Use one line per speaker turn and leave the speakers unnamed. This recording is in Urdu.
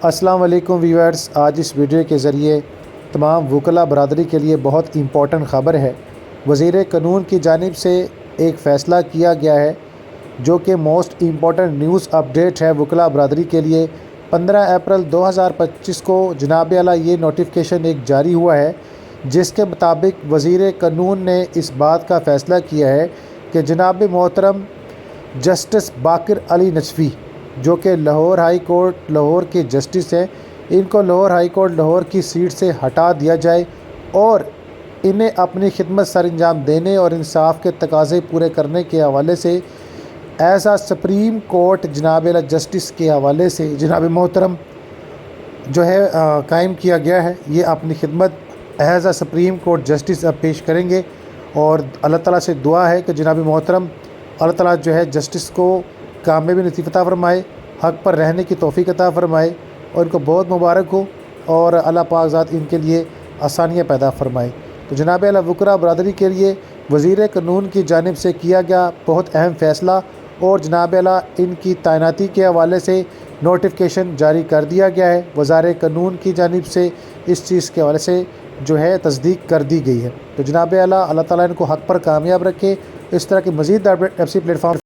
السلام علیکم ویورز، آج اس ویڈیو کے ذریعے تمام وکلاء برادری کے لیے بہت امپورٹنٹ خبر ہے۔ وزیر قانون کی جانب سے ایک فیصلہ کیا گیا ہے جو کہ موسٹ امپورٹنٹ نیوز اپڈیٹ ہے وکلاء برادری کے لیے۔ 15 اپریل 2025 کو جناب اعلیٰ یہ نوٹیفیکیشن ایک جاری ہوا ہے جس کے مطابق وزیر قانون نے اس بات کا فیصلہ کیا ہے کہ جناب محترم جسٹس باقر علی نجفی جو کہ لاہور ہائی کورٹ لاہور کے جسٹس ہیں، ان کو لاہور ہائی کورٹ لاہور کی سیٹ سے ہٹا دیا جائے اور انہیں اپنی خدمت سر انجام دینے اور انصاف کے تقاضے پورے کرنے کے حوالے سے ایز سپریم کورٹ جناب اعلیٰ جسٹس کے حوالے سے جناب محترم جو ہے قائم کیا گیا ہے۔ یہ اپنی خدمت ایز سپریم کورٹ جسٹس اب پیش کریں گے اور اللہ تعالیٰ سے دعا ہے کہ جناب محترم اللہ تعالیٰ جو ہے جسٹس کو کامیابی نصیب عطا فرمائے، حق پر رہنے کی توفیق عطا فرمائے اور ان کو بہت مبارک ہو اور اللہ پاک ذات ان کے لیے آسانیاں پیدا فرمائے۔ تو جناب اعلیٰ وکلاء برادری کے لیے وزیر قانون کی جانب سے کیا گیا بہت اہم فیصلہ اور جناب اعلیٰ ان کی تعیناتی کے حوالے سے نوٹیفیکیشن جاری کر دیا گیا ہے۔ وزارت قانون کی جانب سے اس چیز کے حوالے سے جو ہے تصدیق کر دی گئی ہے۔ تو جناب اعلیٰ اللہ تعالیٰ ان کو حق پر کامیاب رکھے۔ اس طرح کے مزید update F C plate form